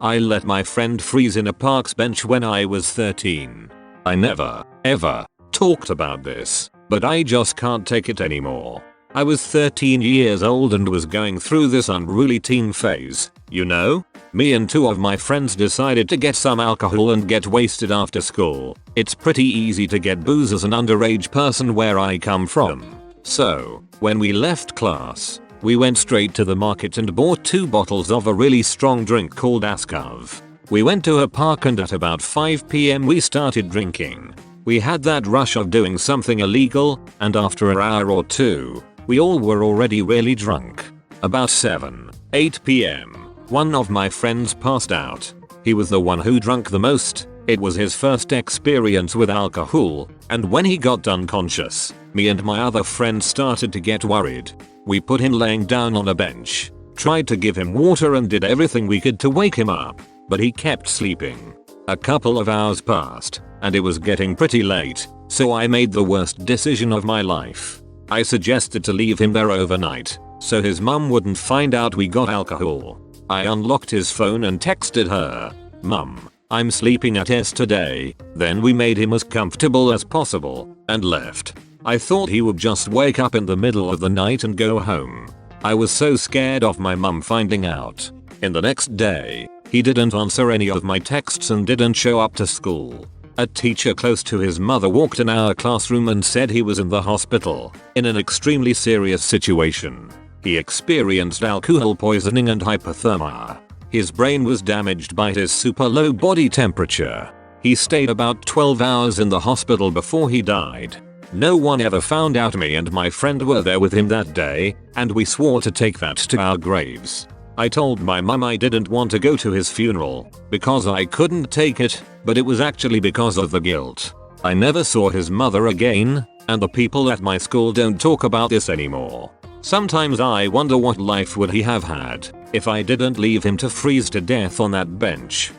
I let my friend freeze in a park's bench when I was 13. I never, ever talked about this, but I just can't take it anymore. I was 13 years old and was going through this unruly teen phase, you know? Me and 2 of my friends decided to get some alcohol and get wasted after school. It's pretty easy to get booze as an underage person where I come from. So, when we left class, we went straight to the market and bought 2 bottles of a really strong drink called Askov. We went to a park and at about 5 PM we started drinking. We had that rush of doing something illegal, and after an hour or 2, we all were already really drunk. About 8 PM, one of my friends passed out. He was the one who drank the most. It was his first experience with alcohol, and when he got unconscious, me and my other friend started to get worried. We put him laying down on a bench, tried to give him water and did everything we could to wake him up, but he kept sleeping. A couple of hours passed, and it was getting pretty late, so I made the worst decision of my life. I suggested to leave him there overnight, so his mum wouldn't find out we got alcohol. I unlocked his phone and texted her, "Mum, I'm sleeping at S today." Then we made him as comfortable as possible, and left. I thought he would just wake up in the middle of the night and go home. I was so scared of my mum finding out. In the next day, he didn't answer any of my texts and didn't show up to school. A teacher close to his mother walked in our classroom and said he was in the hospital, in an extremely serious situation. He experienced alcohol poisoning and hypothermia. His brain was damaged by his super low body temperature. He stayed about 12 hours in the hospital before he died. No one ever found out. Me and my friend were there with him that day, and we swore to take that to our graves. I told my mum I didn't want to go to his funeral because I couldn't take it, but it was actually because of the guilt. I never saw his mother again, and the people at my school don't talk about this anymore. Sometimes I wonder what life would he have had if I didn't leave him to freeze to death on that bench.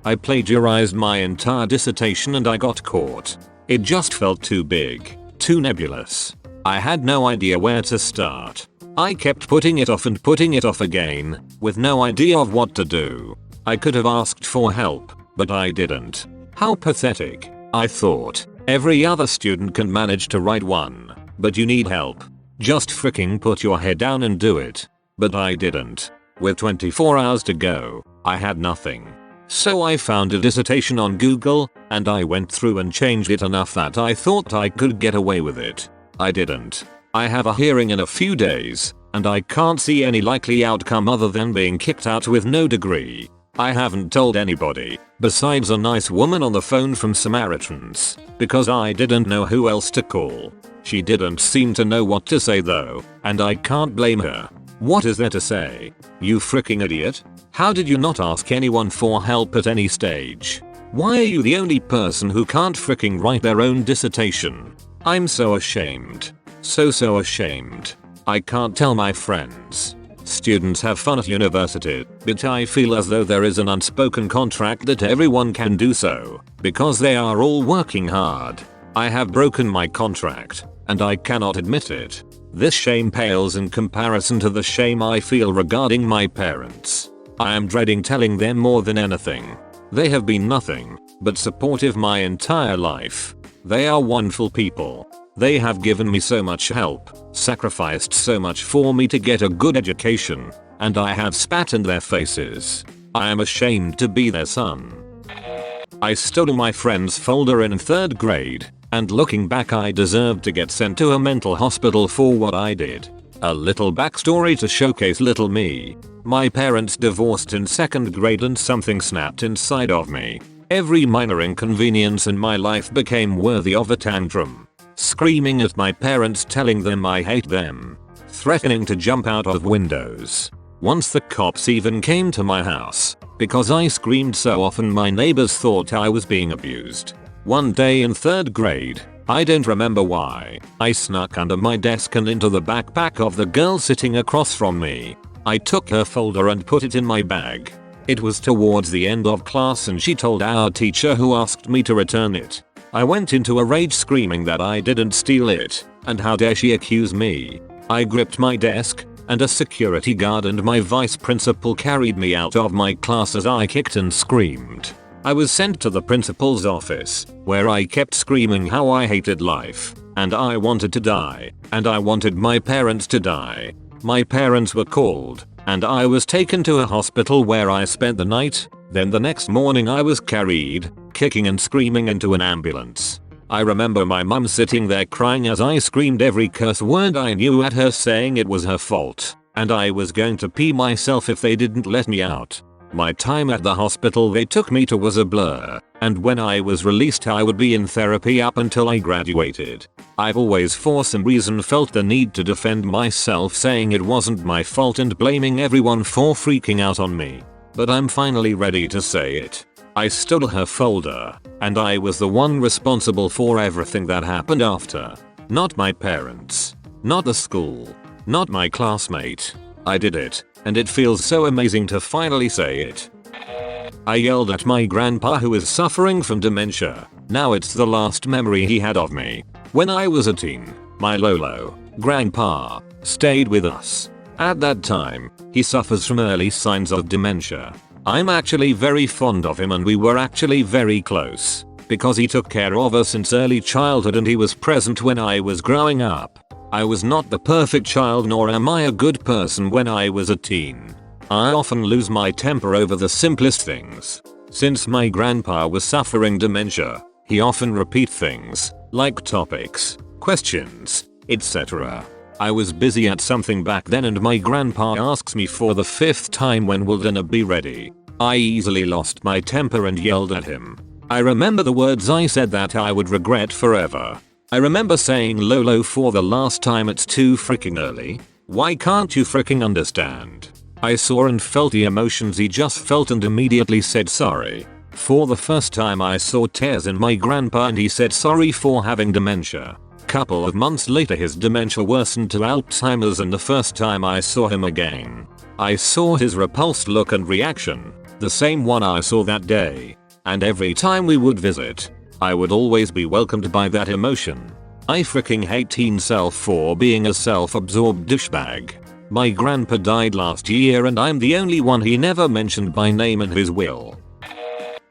I plagiarized my entire dissertation and I got caught. It just felt too big, too nebulous. I had no idea where to start. I kept putting it off and putting it off again, with no idea of what to do. I could have asked for help, but I didn't. How pathetic, I thought. Every other student can manage to write one, but you need help. Just freaking put your head down and do it. But I didn't. With 24 hours to go, I had nothing. So I found a dissertation on Google, and I went through and changed it enough that I thought I could get away with it. I didn't. I have a hearing in a few days, and I can't see any likely outcome other than being kicked out with no degree. I haven't told anybody, besides a nice woman on the phone from Samaritans, because I didn't know who else to call. She didn't seem to know what to say though, and I can't blame her. What is there to say? You freaking idiot. How did you not ask anyone for help at any stage? Why are you the only person who can't freaking write their own dissertation? I'm so ashamed. So ashamed. I can't tell my friends. Students have fun at university, but I feel as though there is an unspoken contract that everyone can do so, because they are all working hard. I have broken my contract, and I cannot admit it. This shame pales in comparison to the shame I feel regarding my parents. I am dreading telling them more than anything. They have been nothing but supportive my entire life. They are wonderful people. They have given me so much help, sacrificed so much for me to get a good education, and I have spat in their faces. I am ashamed to be their son. I stole my friend's folder in 3rd grade, and looking back I deserved to get sent to a mental hospital for what I did. A little backstory to showcase little me. My parents divorced in 2nd grade and something snapped inside of me. Every minor inconvenience in my life became worthy of a tantrum. Screaming at my parents, telling them I hate them. Threatening to jump out of windows. Once the cops even came to my house because I screamed so often my neighbors thought I was being abused. One day in 3rd grade, I don't remember why, I snuck under my desk and into the backpack of the girl sitting across from me. I took her folder and put it in my bag. It was towards the end of class and she told our teacher, who asked me to return it. I went into a rage screaming that I didn't steal it, and how dare she accuse me. I gripped my desk and a security guard and my vice principal carried me out of my class as I kicked and screamed. I was sent to the principal's office, where I kept screaming how I hated life, and I wanted to die, and I wanted my parents to die. My parents were called, and I was taken to a hospital where I spent the night. Then the next morning I was carried, kicking and screaming, into an ambulance. I remember my mum sitting there crying as I screamed every curse word I knew at her, saying it was her fault, and I was going to pee myself if they didn't let me out. My time at the hospital they took me to was a blur, and when I was released I would be in therapy up until I graduated. I've always for some reason felt the need to defend myself, saying it wasn't my fault and blaming everyone for freaking out on me. But I'm finally ready to say it. I stole her folder, and I was the one responsible for everything that happened after. Not my parents. Not the school. Not my classmate. I did it, and it feels so amazing to finally say it. I yelled at my grandpa, who is suffering from dementia. Now it's the last memory he had of me. When I was a teen, my Lolo, grandpa, stayed with us. At that time, he suffers from early signs of dementia. I'm actually very fond of him, and we were actually very close, because he took care of us since early childhood and he was present when I was growing up. I was not the perfect child, nor am I a good person when I was a teen. I often lose my temper over the simplest things. Since my grandpa was suffering dementia, he often repeat things, like topics, questions, etc. I was busy at something back then and my grandpa asks me for the 5th time, when will dinner be ready? I easily lost my temper and yelled at him. I remember the words I said that I would regret forever. I remember saying, "Lolo, for the last time, it's too freaking early. Why can't you freaking understand?" I saw and felt the emotions he just felt and immediately said sorry. For the first time I saw tears in my grandpa and he said sorry for having dementia. Couple of months later his dementia worsened to Alzheimer's, and the first time I saw him again, I saw his repulsed look and reaction, the same one I saw that day. And every time we would visit, I would always be welcomed by that emotion. I freaking hate teen self for being a self-absorbed douchebag. My grandpa died last year and I'm the only one he never mentioned by name in his will.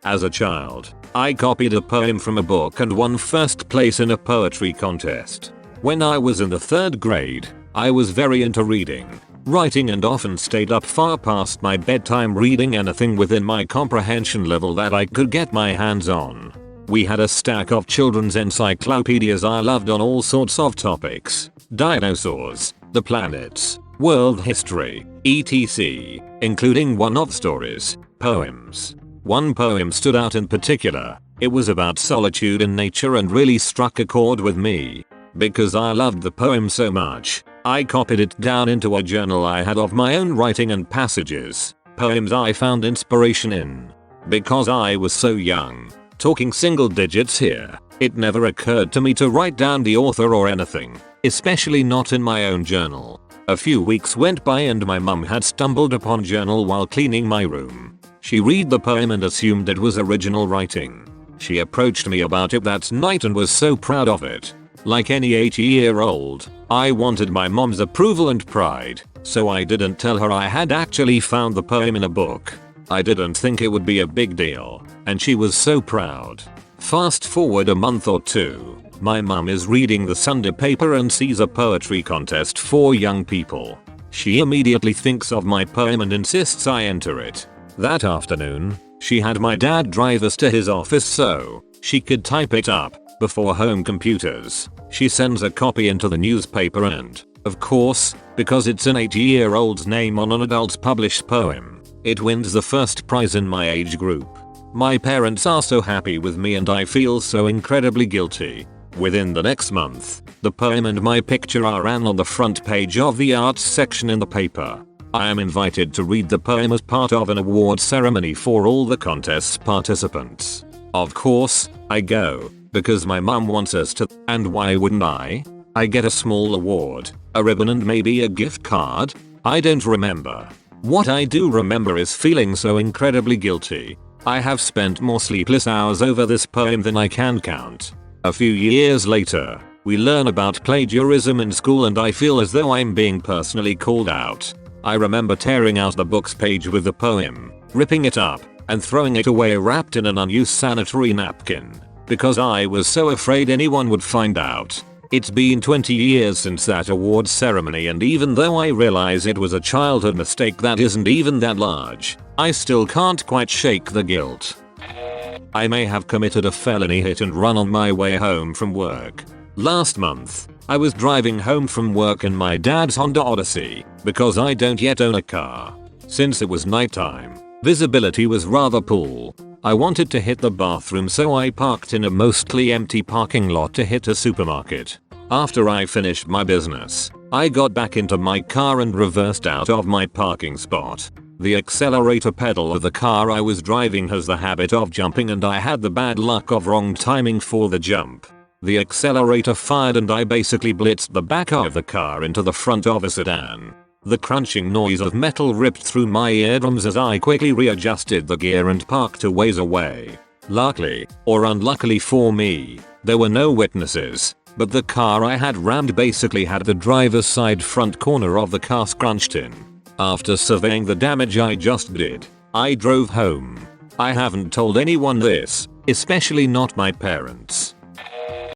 As a child, I copied a poem from a book and won first place in a poetry contest. When I was in the 3rd grade, I was very into reading, writing, and often stayed up far past my bedtime reading anything within my comprehension level that I could get my hands on. We had a stack of children's encyclopedias I loved on all sorts of topics: dinosaurs, the planets, world history, etc., including one-off stories, poems. One poem stood out in particular. It was about solitude in nature and really struck a chord with me. Because I loved the poem so much, I copied it down into a journal I had of my own writing and passages, poems I found inspiration in. Because I was so young, talking single digits here, it never occurred to me to write down the author or anything, especially not in my own journal. A few weeks went by and my mum had stumbled upon journal while cleaning my room. She read the poem and assumed it was original writing. She approached me about it that night and was so proud of it. Like any 80-year-old, I wanted my mom's approval and pride, so I didn't tell her I had actually found the poem in a book. I didn't think it would be a big deal, and she was so proud. Fast forward a month or two, my mum is reading the Sunday paper and sees a poetry contest for young people. She immediately thinks of my poem and insists I enter it. That afternoon, she had my dad drive us to his office so she could type it up before home computers. She sends a copy into the newspaper and, of course, because it's an 80-year-old's name on an adult's published poem, it wins the first prize in my age group. My parents are so happy with me and I feel so incredibly guilty. Within the next month, the poem and my picture are ran on the front page of the arts section in the paper. I am invited to read the poem as part of an award ceremony for all the contest's participants. Of course, I go, because my mum wants us to, and why wouldn't I? I get a small award, a ribbon and maybe a gift card? I don't remember. What I do remember is feeling so incredibly guilty. I have spent more sleepless hours over this poem than I can count. A few years later, We learn about plagiarism in school and I feel as though I'm being personally called out. I remember tearing out the book's page with the poem, ripping it up, and throwing it away wrapped in an unused sanitary napkin. Because I was so afraid anyone would find out. It's been 20 years since that awards ceremony and even though I realize it was a childhood mistake that isn't even that large, I still can't quite shake the guilt. I may have committed a felony hit and run on my way home from work. Last month, I was driving home from work in my dad's Honda Odyssey because I don't yet own a car. Since it was nighttime, visibility was rather poor. I wanted to hit the bathroom so I parked in a mostly empty parking lot to hit a supermarket. After I finished my business, I got back into my car and reversed out of my parking spot. The accelerator pedal of the car I was driving has the habit of jumping and I had the bad luck of wrong timing for the jump. The accelerator fired and I basically blitzed the back of the car into the front of a sedan. The crunching noise of metal ripped through my eardrums as I quickly readjusted the gear and parked a ways away. Luckily, or unluckily for me, there were no witnesses, but the car I had rammed basically had the driver's side front corner of the car scrunched in. After surveying the damage I just did, I drove home. I haven't told anyone this, especially not my parents.